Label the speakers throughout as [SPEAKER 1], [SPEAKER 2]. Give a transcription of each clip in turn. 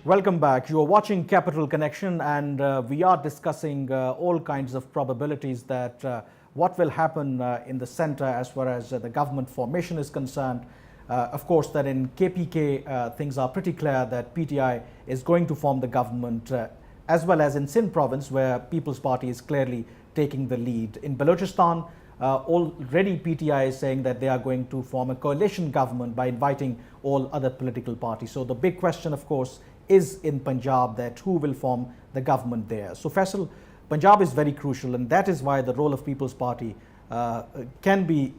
[SPEAKER 1] Welcome back. You are watching Capital Connection, and we are discussing all kinds of probabilities that what will happen in the center as far as the government formation is concerned. Of course, that in KPK things are pretty clear that PTI is going to form the government, as well as in Sindh province, where People's Party is clearly taking the lead. In Balochistan, already PTI is saying that they are going to form a coalition government by inviting all other political parties. So the big question, of course, is in Punjab, that who will form the government there. So Faisal, Punjab is very crucial, and that is why the role of People's Party can be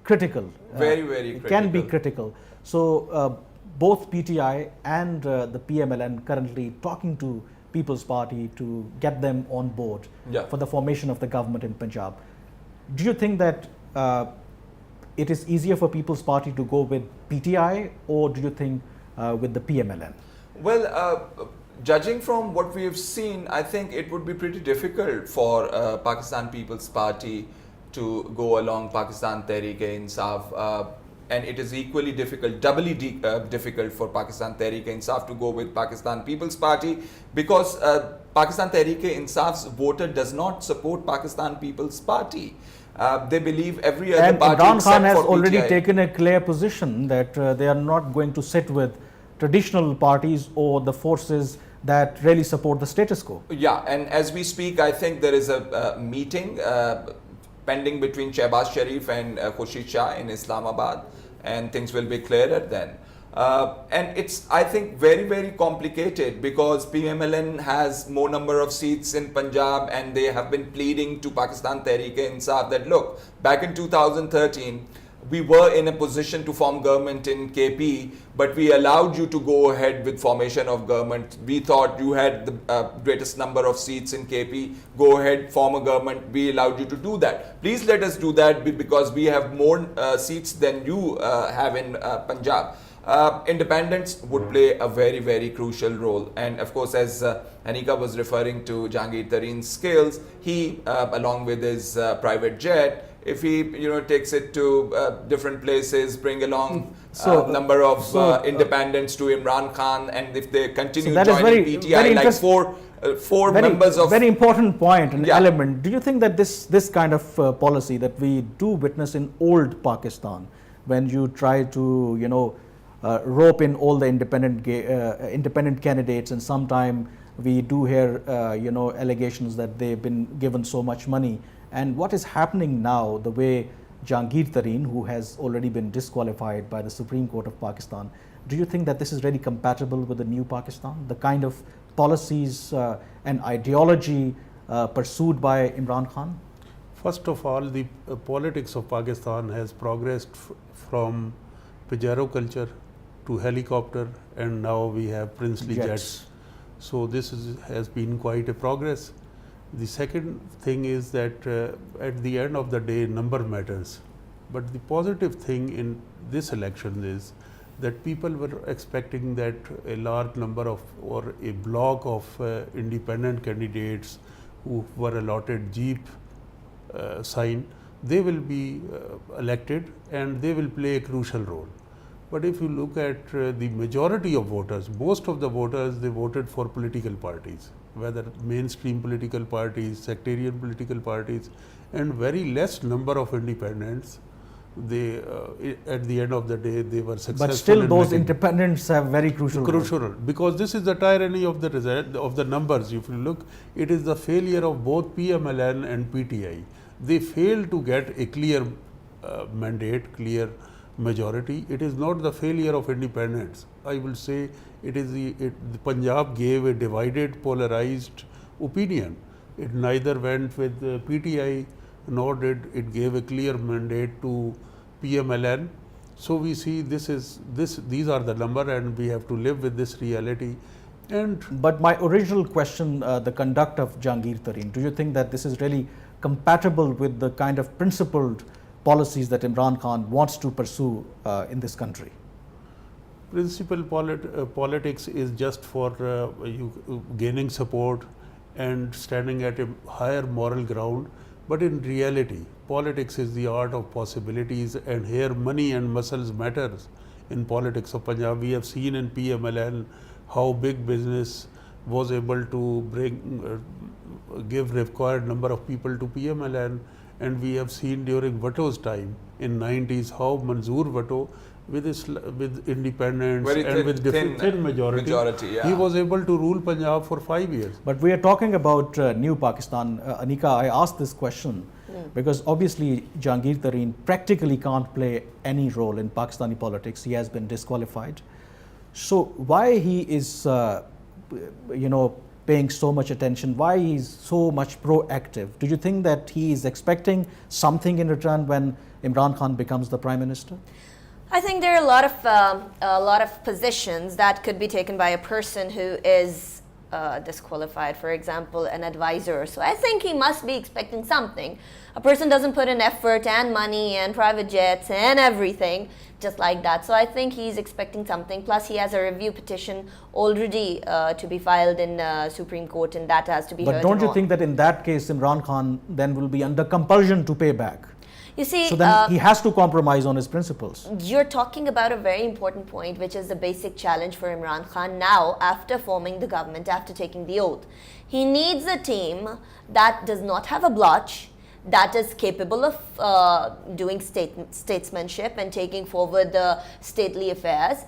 [SPEAKER 1] critical.
[SPEAKER 2] Very critical.
[SPEAKER 1] Can be critical. So both PTI and the PMLN currently talking to People's Party to get them on board for the formation of the government in Punjab. Do you think that it is easier for People's Party to go with PTI, or do you think with the PMLN?
[SPEAKER 2] Well, judging from what we have seen, I think it would be pretty difficult for Pakistan People's Party to go along Pakistan Tehreek-e-Insaf, and it is equally difficult, doubly difficult for Pakistan Tehreek-e-Insaf to go with Pakistan People's Party, because Pakistan Tehreek-e-Insaf's voter does not support Pakistan People's Party. They believe every other party
[SPEAKER 1] Imran
[SPEAKER 2] except
[SPEAKER 1] Khan has
[SPEAKER 2] for
[SPEAKER 1] already
[SPEAKER 2] PTI.
[SPEAKER 1] taken a clear position that they are not going to sit with traditional parties or the forces that really support the status quo.
[SPEAKER 2] Yeah, and as we speak, I think there is a meeting pending between Shehbaz Sharif and Khurshid Shah in Islamabad, and things will be clearer then. And it's, I think, very complicated, because PMLN has more number of seats in Punjab, and they have been pleading to Pakistan Tehreek-e-Insaf that, look, back in 2013, we were in a position to form government in KP, but we allowed you to go ahead with formation of government. We thought you had the greatest number of seats in KP. Go ahead, form a government. We allowed you to do that. Please let us do that, because we have more seats than you have in Punjab. Independents would play a very crucial role, and of course, as Anika was referring to Jahangir Tareen's skills, he along with his private jet, if he takes it to different places, bring along number of independents to Imran Khan, and if they continue joining PTI, like four members of...
[SPEAKER 1] Very important point and element. Do you think that this kind of policy that we do witness in old Pakistan, when you try to rope in all the independent candidates, and sometime we do hear allegations that they've been given so much money, and what is happening now, the way Jahangir Tareen, who has already been disqualified by the Supreme Court of Pakistan, do you think that this is really compatible with the new Pakistan, the kind of policies and ideology pursued by Imran Khan?
[SPEAKER 3] First of all, the politics of Pakistan has progressed from Pajero culture to helicopter, and now we have princely jets. So this has been quite a progress. The second thing is that at the end of the day, number matters. But the positive thing in this election is that people were expecting that a large number of, or a block of independent candidates who were allotted Jeep sign, they will be elected, and they will play a crucial role. But if you look at the majority of voters, most of the voters, they voted for political parties, whether mainstream political parties, sectarian political parties, and very less number of independents. They, at the end of the day, they were successful.
[SPEAKER 1] But still, those independents have very crucial
[SPEAKER 3] role, because this is the tyranny of the result of the numbers. If you look, it is the failure of both PMLN and PTI. They failed to get a clear mandate, clear majority. It is not the failure of independents. I will say it is the Punjab gave a divided, polarized opinion. It neither went with PTI, nor did it gave a clear mandate to PMLN. So we see these are the number, and we have to live with this reality.
[SPEAKER 1] But my original question, the conduct of Jahangir Tareen, do you think that this is really compatible with the kind of principled policies that Imran Khan wants to pursue in this country?
[SPEAKER 3] Principal politics is just for you gaining support and standing at a higher moral ground. But in reality, politics is the art of possibilities, and here money and muscles matters in politics of Punjab. We have seen in PMLN how big business was able to give required number of people to PML, and we have seen during Bhutto's time in 90s how Manzoor Bhutto with independence
[SPEAKER 2] Very
[SPEAKER 3] and with thin majority,
[SPEAKER 2] yeah.
[SPEAKER 3] he was able to rule Punjab for 5 years.
[SPEAKER 1] But we are talking about new Pakistan. Anika, I asked this question because obviously Jahangir Tareen practically can't play any role in Pakistani politics. He has been disqualified. So why he is, paying so much attention? Why he is so much proactive? Do you think that he is expecting something in return when Imran Khan becomes the Prime Minister?
[SPEAKER 4] I think there are a lot of positions that could be taken by a person who is disqualified. For example, an advisor. So I think he must be expecting something. A person doesn't put in effort and money and private jets and everything just like that. So I think he's expecting something. Plus, he has a review petition already to be filed in Supreme Court, and that has to be heard.
[SPEAKER 1] But don't you think that in that case, Imran Khan then will be under compulsion to pay back?
[SPEAKER 4] You see,
[SPEAKER 1] so then he has to compromise on his principles.
[SPEAKER 4] You're talking about a very important point, which is the basic challenge for Imran Khan now after forming the government, after taking the oath. He needs a team that does not have a blotch, that is capable of doing statesmanship and taking forward the stately affairs.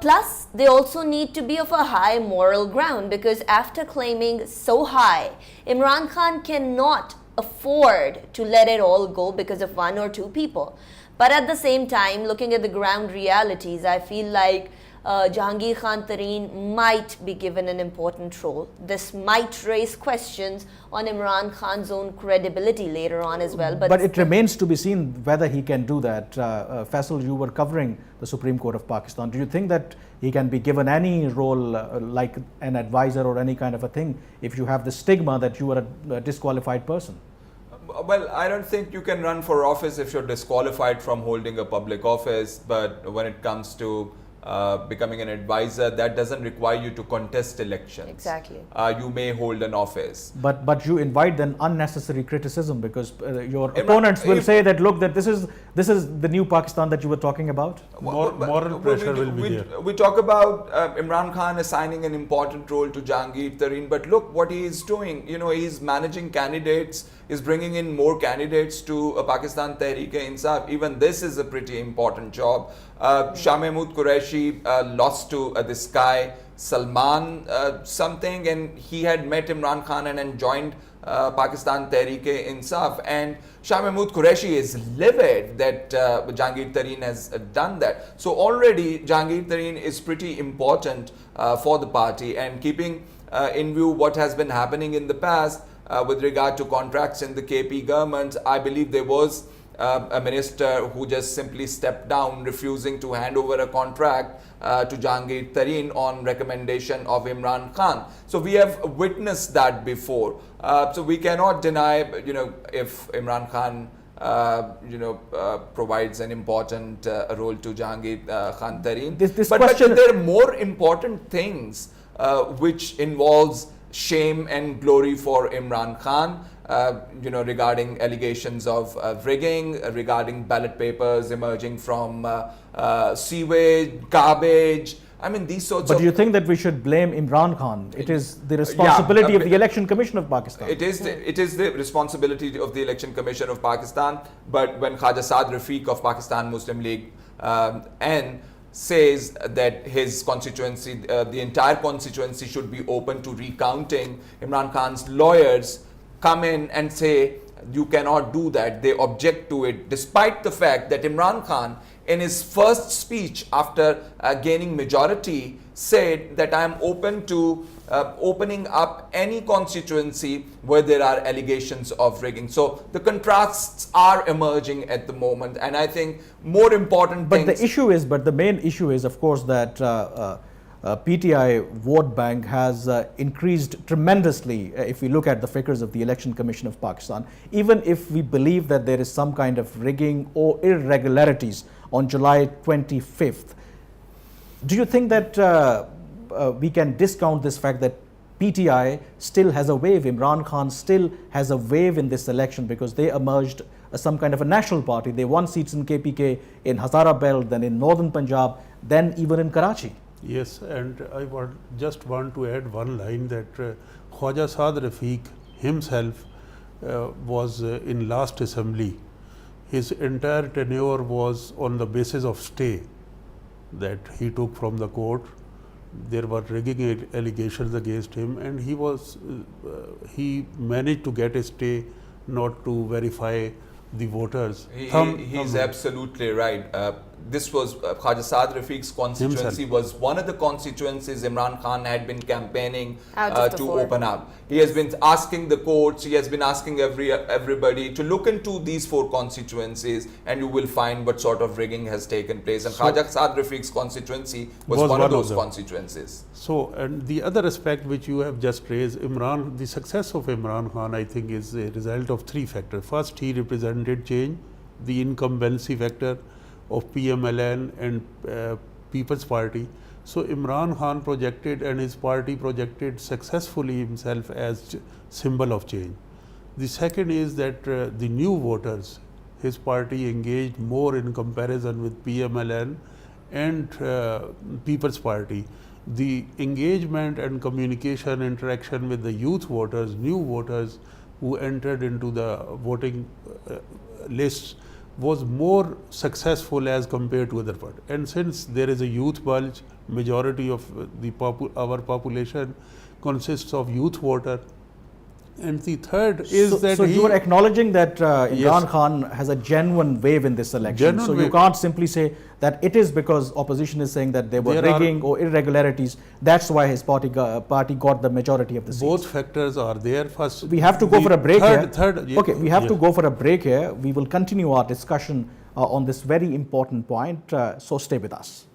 [SPEAKER 4] Plus, they also need to be of a high moral ground, because after claiming so high, Imran Khan cannot afford to let it all go because of one or two people. But at the same time, looking at the ground realities, I feel like Jahangir Khan Tareen might be given an important role. This might raise questions on Imran Khan's own credibility later on as well.
[SPEAKER 1] But it remains to be seen whether he can do that. Faisal, you were covering the Supreme Court of Pakistan. Do you think that he can be given any role like an advisor or any kind of a thing if you have the stigma that you are a disqualified person?
[SPEAKER 2] Well, I don't think you can run for office if you're disqualified from holding a public office. But when it comes to becoming an advisor, that doesn't require you to contest elections.
[SPEAKER 4] Exactly.
[SPEAKER 2] You may hold an office.
[SPEAKER 1] But you invite then unnecessary criticism, because your opponents will say that, look, that this is the new Pakistan that you were talking about.
[SPEAKER 3] Moral pressure will be there.
[SPEAKER 2] We talk about Imran Khan assigning an important role to Jahangir Tareen, but look what he is doing. He's managing candidates, is bringing in more candidates to Pakistan Tehreek-e-Insaf. Even this is a pretty important job. Shah Mahmood Qureshi lost to this guy Salman something, and he had met Imran Khan and then joined Pakistan Tehreek-e-Insaf, and Shah Mahmood Qureshi is livid that Jahangir Tareen has done that. So already Jahangir Tareen is pretty important for the party, and keeping in view what has been happening in the past with regard to contracts in the KP government, I believe there was a minister who just simply stepped down, refusing to hand over a contract to Jahangir Tareen on recommendation of Imran Khan. So we have witnessed that before. So we cannot deny, if Imran Khan, provides an important role to Jahangir Khan Tareen. But there are more important things which involves shame and glory for Imran Khan. Regarding allegations of rigging, regarding ballot papers emerging from sewage, garbage. I mean, these sorts of...
[SPEAKER 1] But do you think that we should blame Imran Khan? It is the responsibility of the Election Commission of Pakistan.
[SPEAKER 2] It is the responsibility of the Election Commission of Pakistan. But when Khaja Saad Rafiq of Pakistan Muslim League says that his constituency, the entire constituency should be open to recounting, Imran Khan's lawyers come in and say you cannot do that. They object to it, despite the fact that Imran Khan, in his first speech after gaining majority, said that I am open to opening up any constituency where there are allegations of rigging. So the contrasts are emerging at the moment, and I think more important things...
[SPEAKER 1] But the main issue is, of course, that PTI vote bank has increased tremendously if we look at the figures of the Election Commission of Pakistan. Even if we believe that there is some kind of rigging or irregularities on July 25th, do you think that we can discount this fact that PTI still has a wave, Imran Khan still has a wave in this election, because they emerged as some kind of a national party. They won seats in KPK, in Hazara Belt, then in northern Punjab, then even in Karachi.
[SPEAKER 3] Yes, and I just want to add one line that Khwaja Saad Rafiq himself was in last assembly. His entire tenure was on the basis of stay that he took from the court. There were rigging allegations against him, and he managed to get a stay not to verify the voters.
[SPEAKER 2] He's absolutely right. This was Khwaja Saad Rafiq's constituency
[SPEAKER 3] Himself.
[SPEAKER 2] was one of the constituencies Imran Khan had been campaigning
[SPEAKER 4] Out of the
[SPEAKER 2] to
[SPEAKER 4] four.
[SPEAKER 2] open up. He has been asking the courts, he has been asking everybody to look into these 4 constituencies, and you will find what sort of rigging has taken place. And Khwaja Saad Rafiq's constituency was one of those
[SPEAKER 3] them.
[SPEAKER 2] constituencies.
[SPEAKER 3] So, and the other aspect which you have just raised, the success of Imran Khan, I think, is a result of 3 factors. First, he represented change, the incumbency factor of PMLN and People's Party. So, Imran Khan projected and his party projected successfully himself as symbol of change. The second is that the new voters, his party engaged more in comparison with PMLN and People's Party. The engagement and communication interaction with the youth voters, new voters who entered into the voting lists was more successful as compared to other parties. And since there is a youth bulge, majority of our population consists of youth voter. And the third is that
[SPEAKER 1] so you are acknowledging that Imran
[SPEAKER 3] Yes.
[SPEAKER 1] Khan has a genuine wave in this election.
[SPEAKER 3] Genuine
[SPEAKER 1] So you
[SPEAKER 3] wave.
[SPEAKER 1] can't simply say that it is because opposition is saying that there were
[SPEAKER 3] There are-
[SPEAKER 1] rigging or irregularities. That's why his party got the majority of the seats.
[SPEAKER 3] both factors are there. First,
[SPEAKER 1] We have to go
[SPEAKER 3] the
[SPEAKER 1] for a break here.
[SPEAKER 3] Third,
[SPEAKER 1] Okay, we have to
[SPEAKER 3] yeah.
[SPEAKER 1] go for a break here. We will continue our discussion on this very important point. So stay with us.